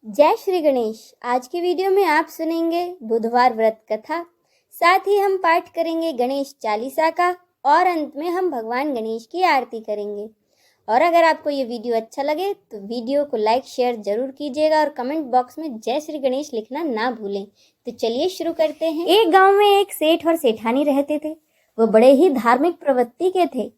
जय श्री गणेश। आज के वीडियो में आप सुनेंगे बुधवार व्रत कथा, साथ ही हम पाठ करेंगे गणेश चालीसा का और अंत में हम भगवान गणेश की आरती करेंगे। और अगर आपको ये वीडियो अच्छा लगे तो वीडियो को लाइक शेयर जरूर कीजिएगा और कमेंट बॉक्स में जय श्री गणेश लिखना ना भूलें। तो चलिए शुरू करते हैं। एक गांव में एक सेठ और सेठानी रहते थे। वो बड़े ही धार्मिक प्रवृत्ति के थे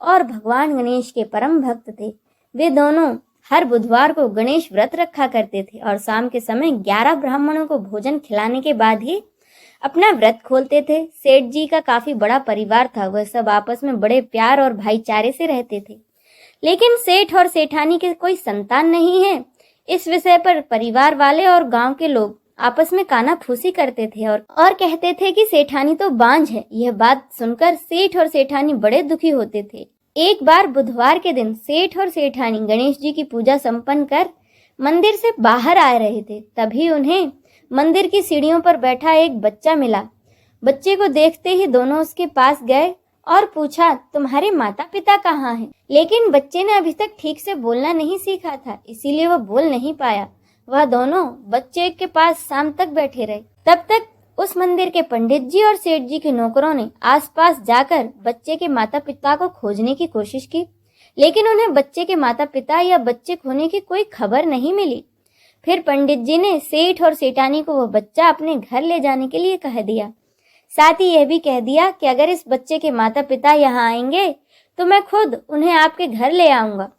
और भगवान गणेश के परम भक्त थे। वे दोनों हर बुधवार को गणेश व्रत रखा करते थे और शाम के समय 11 ब्राह्मणों को भोजन खिलाने के बाद ही अपना व्रत खोलते थे। सेठ जी का काफी बड़ा परिवार था। वह सब आपस में बड़े प्यार और भाईचारे से रहते थे। लेकिन सेठ और सेठानी के कोई संतान नहीं है। इस विषय पर परिवार वाले और गांव के लोग आपस में कानाफूसी करते थे और कहते थे कि सेठानी तो बांझ है। यह बात सुनकर सेठ और सेठानी बड़े दुखी होते थे। एक बार बुधवार के दिन सेठ और सेठानी गणेश जी की पूजा संपन्न कर मंदिर से बाहर आ रहे थे। तभी उन्हें मंदिर की सीढ़ियों पर बैठा एक बच्चा मिला। बच्चे को देखते ही दोनों उसके पास गए और पूछा, तुम्हारे माता पिता कहाँ हैं? लेकिन बच्चे ने अभी तक ठीक से बोलना नहीं सीखा था, इसीलिए वह बोल नहीं पाया। वह दोनों बच्चे के पास शाम तक बैठे रहे। तब तक उस मंदिर के पंडित जी और सेठ जी के नौकरों ने आसपास जाकर बच्चे के माता पिता को खोजने की कोशिश की, लेकिन उन्हें बच्चे के माता पिता या बच्चे खोने की कोई खबर नहीं मिली। फिर पंडित जी ने सेठ और सेठानी को वह बच्चा अपने घर ले जाने के लिए कह दिया। साथ ही यह भी कह दिया कि अगर इस बच्चे के माता पिता यहाँ आएंगे तो मैं खुद उन्हें आपके घर ले आऊंगा।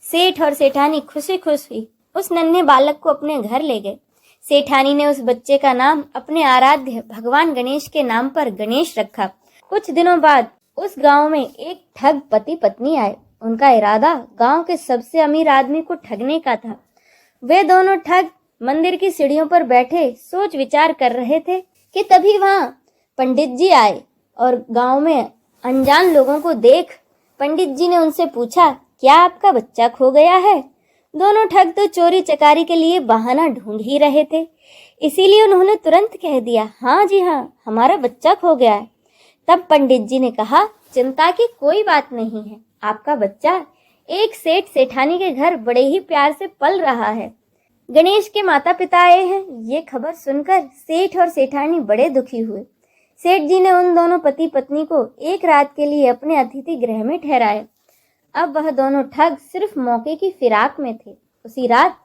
सेठ और सेठानी खुशी खुशी उस नन्हे बालक को अपने घर ले गए। सेठानी ने उस बच्चे का नाम अपने आराध्य भगवान गणेश के नाम पर गणेश रखा। कुछ दिनों बाद उस गांव में एक ठग पति पत्नी आए। उनका इरादा गांव के सबसे अमीर आदमी को ठगने का था। वे दोनों ठग मंदिर की सीढ़ियों पर बैठे सोच विचार कर रहे थे कि तभी वहां पंडित जी आए और गांव में अनजान लोगों को देख पंडित जी ने उनसे पूछा, क्या आपका बच्चा खो गया है? दोनों ठग तो चोरी चकारी के लिए बहाना ढूंढ ही रहे थे, इसीलिए उन्होंने तुरंत कह दिया, हाँ जी हाँ, हमारा बच्चा खो गया है। तब पंडित जी ने कहा, चिंता की कोई बात नहीं है, आपका बच्चा एक सेठ सेठानी के घर बड़े ही प्यार से पल रहा है। गणेश के माता पिता आए हैं। ये खबर सुनकर सेठ और सेठानी बड़े दुखी हुए। सेठ जी ने उन दोनों पति पत्नी को एक रात के लिए अपने अतिथि गृह में ठहराया। अब वह दोनों ठग सिर्फ मौके की फिराक में थे। उसी रात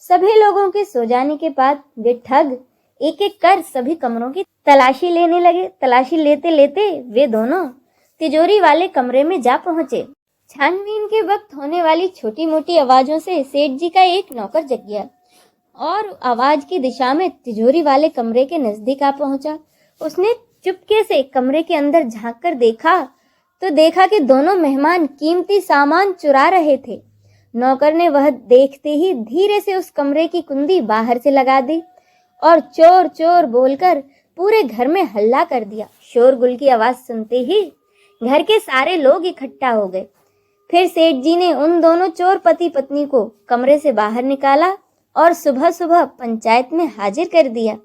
सभी लोगों के सो जाने के बाद वे ठग एक एक कर सभी कमरों की तलाशी लेने लगे। तलाशी लेते लेते वे दोनों तिजोरी वाले कमरे में जा पहुंचे। छानबीन के वक्त होने वाली छोटी मोटी आवाजों से सेठ जी का एक नौकर जग गया और आवाज की दिशा में तिजोरी वाले कमरे के नजदीक आ पहुंचा। उसने चुपके से कमरे के अंदर झांक कर देखा कि दोनों मेहमान कीमती सामान चुरा रहे थे। नौकर ने वह देखते ही धीरे से उस कमरे की कुंडी बाहर से लगा दी और चोर चोर बोलकर पूरे घर में हल्ला कर दिया। शोरगुल की आवाज सुनते ही घर के सारे लोग इकट्ठा हो गए। फिर सेठ जी ने उन दोनों चोर पति पत्नी को कमरे से बाहर निकाला और सुबह सुबह पंचायत में हाजिर कर दिया।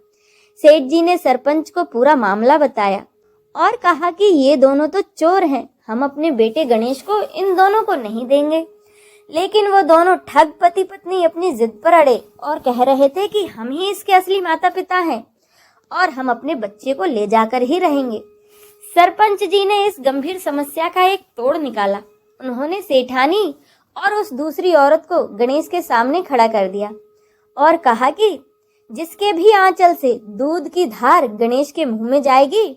सेठ जी ने सरपंच को पूरा मामला बताया और कहा कि ये दोनों तो चोर हैं, हम अपने बेटे गणेश को इन दोनों को नहीं देंगे। लेकिन वो दोनों ठग पति पत्नी अपनी जिद पर अड़े और कह रहे थे कि हम ही इसके असली माता पिता हैं और हम अपने बच्चे को ले जाकर ही रहेंगे। सरपंच जी ने इस गंभीर समस्या का एक तोड़ निकाला। उन्होंने सेठानी और उस दूसरी औरत को गणेश के सामने खड़ा कर दिया और कहा कि जिसके भी आंचल से दूध की धार गणेश के मुंह में जाएगी,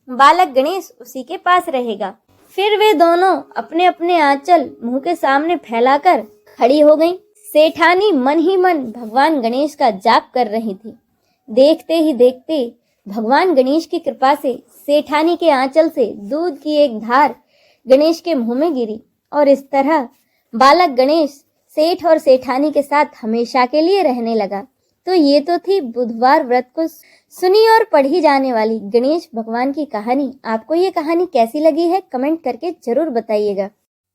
बालक गणेश उसी के पास रहेगा। फिर वे दोनों अपने अपने आंचल मुंह के सामने फैलाकर खड़ी हो गईं। सेठानी मन ही मन भगवान गणेश का जाप कर रही थी। देखते ही देखते भगवान गणेश की कृपा से सेठानी के आंचल से दूध की एक धार गणेश के मुंह में गिरी और इस तरह बालक गणेश सेठ और सेठानी के साथ हमेशा के लिए रहने लगा। तो ये तो थी बुधवार व्रत को सुनी और पढ़ी जाने वाली गणेश भगवान की कहानी। आपको ये कहानी कैसी लगी है कमेंट करके जरूर बताइएगा।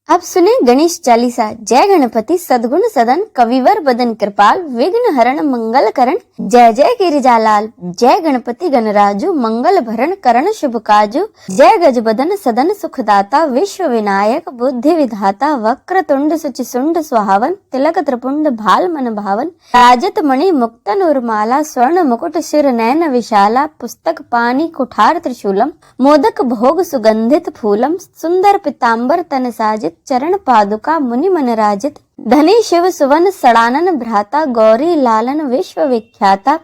अब सुने गणेश चालीसा। जय गणपति सद्गुण सदन कविवर बदन कृपाल विघ्न हरण मंगल करण जय जय गिरिजालाल। जय गणपति गणराजु मंगल भरण करण शुभ काजु। जय गज बदन सदन सुखदाता विश्व विनायक बुद्धि विधाता वक्र तुंड सुचि सुंड सुहावन तिलक त्रिपुंड भाल मन भावन। राजत मणि मुक्तन उर्माला स्वर्ण मुकुट शिर नयन विशाला। पुस्तक पानी कुठार त्रिशूलम मोदक भोग सुगंधित फूलम। सुंदर पिताम्बर तन साजित चरण पादुका मुनि मन राजित। धनी शिव सुवन सड़ानन भ्राता गौरी लालन विश्व विख्याता।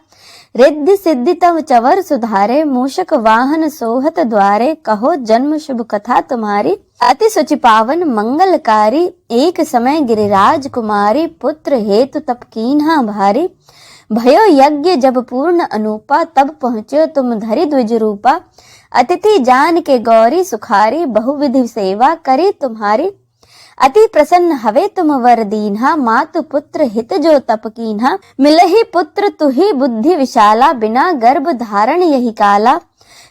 रिद्धि सिद्धि तव चवर सुधारे मूषक वाहन सोहत द्वारे। कहो जन्म शुभ कथा तुम्हारी अति सुचि पावन मंगलकारी। एक समय गिरिराज कुमारी पुत्र हेतु तप कीन्हा भारी। भयो यज्ञ जब पूर्ण अनूपा तब पहुँचे तुम धरि द्विज रूपा। अतिथि जान के गौरी सुखारी बहुविधि सेवा करी तुम्हारी। अति प्रसन्न हवे तुम वर दीन्हा मातु पुत्र हित जो तप कीन्हा। मिलहि पुत्र तुहि बुद्धि विशाला बिना गर्भ धारण यही काला।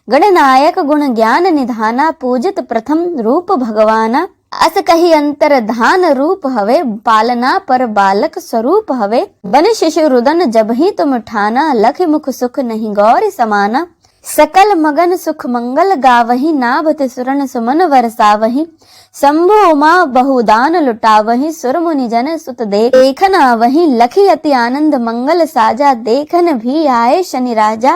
गणनायक गुण ज्ञान निधाना पूजित प्रथम रूप भगवाना। अस कही अंतर धान रूप हवे पालना पर बालक स्वरूप हवे। बन शिशु रुदन जब ही तुम ठाना लख मुख सुख नहीं गौरी समाना। सकल मगन सुख मंगल गावही नाभत सुरन सुमन वरसावही। शंभु उमा बहुदान लुटावही सुर मुनि जन सुत देखन आवही। लखी अति आनंद मंगल साजा देखन भी आए शनि राजा।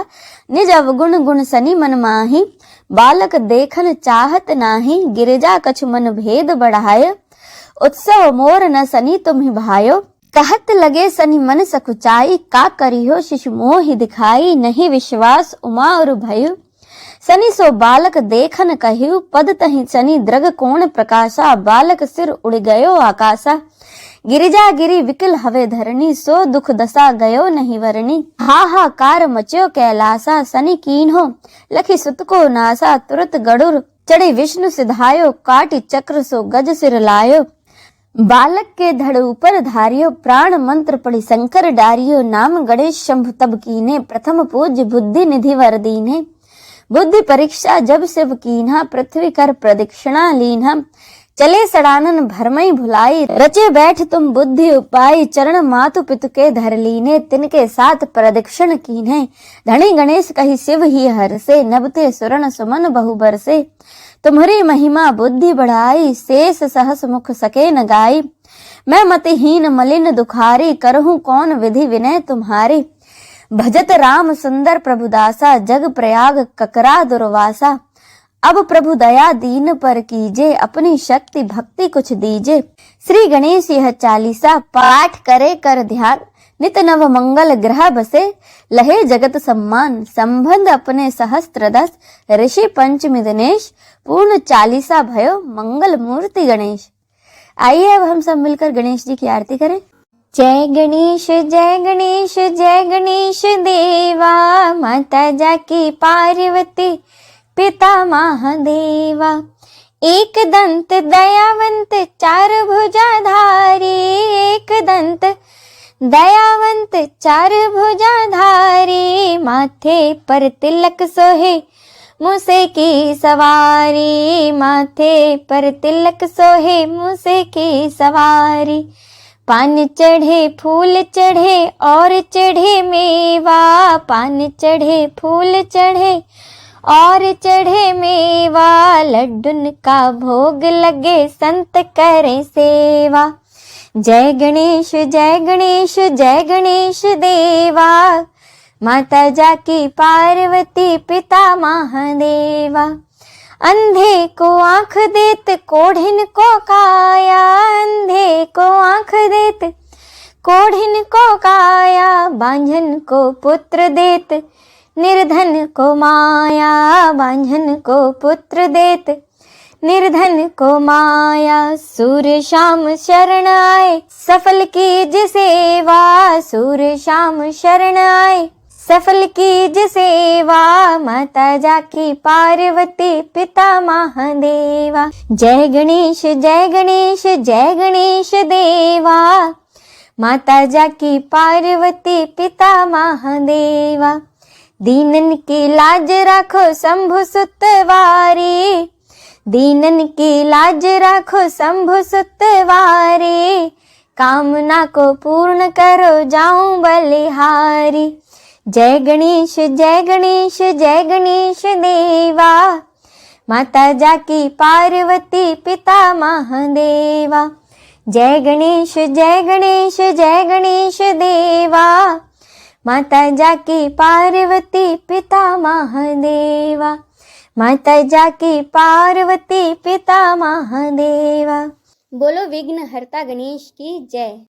निज अवगुण गुण सनि मन माही बालक देखन चाहत नाही। गिरिजा कछु मन भेद बढ़ाय उत्सव मोर न सनि तुम्हि भायो। कहत लगे सनि मन सकुचाई का करियो शिशु मोहि दिखाई। नहीं विश्वास उमा और भयु सनि सो बालक देखन कहियो। पद तहि सनि द्रग कोण प्रकाशा बालक सिर उड़ गयो आकाशा। गिरिजा गिरि विकल हवे धरणी सो दुख दशा गयो नहीं वरणी। हाहाकार मच्यो कैलासा सनि कीन्हो लखी सुत को नासा। तुरत गरुड़ चढ़े विष्णु सिधायो काटी चक्र सो गज सिर लायो। बालक के धड़ ऊपर धारियो प्राण मंत्र पढ़ी शंकर डारियो। नाम गणेश शंभु तब कीने प्रथम पूज्य बुद्धि निधि वर दीन्हे। बुद्धि परीक्षा जब शिव कीन्हा पृथ्वी कर प्रदक्षिणा लीन्हा। चले सड़ानन भरमई भुलाई रचे बैठ तुम बुद्धि उपाय। चरण मातु पितु के धर लीने तिनके साथ प्रदक्षिण कीन्हे। धनी गणेश कही शिव ही हरसे नभते सुरन सुमन बहु बरसे। तुम्हारी महिमा बुद्धि बढ़ाई शेष सहस मुख सके न गाई। मैं मतिहीन मलिन दुखारी करहूं कौन विधि विनय तुम्हारी। भजत राम सुंदर प्रभुदासा जग प्रयाग ककरा दुर्वासा। अब प्रभु दया दीन पर कीजे अपनी शक्ति भक्ति कुछ दीजे। श्री गणेश यह चालीसा पाठ करे कर ध्यान। नित नव मंगल ग्रह बसे लहे जगत सम्मान। संबंध अपने सहस्त्र दस ऋषि पंचमी दिनेश। पूर्ण चालीसा भयो मंगल मूर्ति गणेश। आइए अब हम सब मिलकर गणेश जी की आरती करें। जय गणेश जय गणेश जय गणेश देवा। माता जाकी पार्वती पिता महादेवा। एक दंत दयावंत चार भुजाधारी। एक दंत दयावंत चार भुजाधारी। माथे पर तिलक सोहे मूसे की सवारी। माथे पर तिलक सोहे मूसे की सवारी। पान चढ़े फूल चढ़े और चढ़े मेवा। पान चढ़े फूल चढ़े और चढ़े मेवा। लड्डून का भोग लगे संत करे सेवा। जय गणेश जय गणेश जय गणेश देवा। माता जाकी पार्वती पिता महादेवा। अंधे को आंख देत कोढ़िन को काया। अंधे को आंख देत कोढ़िन को काया। बांझन को पुत्र देत निर्धन को माया। बांझन को पुत्र देत निर्धन को माया। सूर्य शाम शरण आए सफल कीज सेवा। सूर्य शाम शरण आए सफल कीज सेवा। माता जाकी पार्वती पिता महादेवा। जय गणेश जय गणेश जय गणेश देवा। माता जाकी पार्वती पिता महादेवा। दीनन की लाज राखो शंभु सुतवारी। दीनन की लाज राखो शंभु सुतवारे, कामना को पूर्ण करो जाऊं बलिहारी। जय गणेश जय गणेश जय गणेश देवा, माता जाकी पार्वती पिता महादेवा। जय गणेश जय गणेश जय गणेश देवा, माता जाकी पार्वती पिता महादेवा। माता जाकी पार्वती पिता महादेवा। बोलो विघ्न हरता गणेश की जय।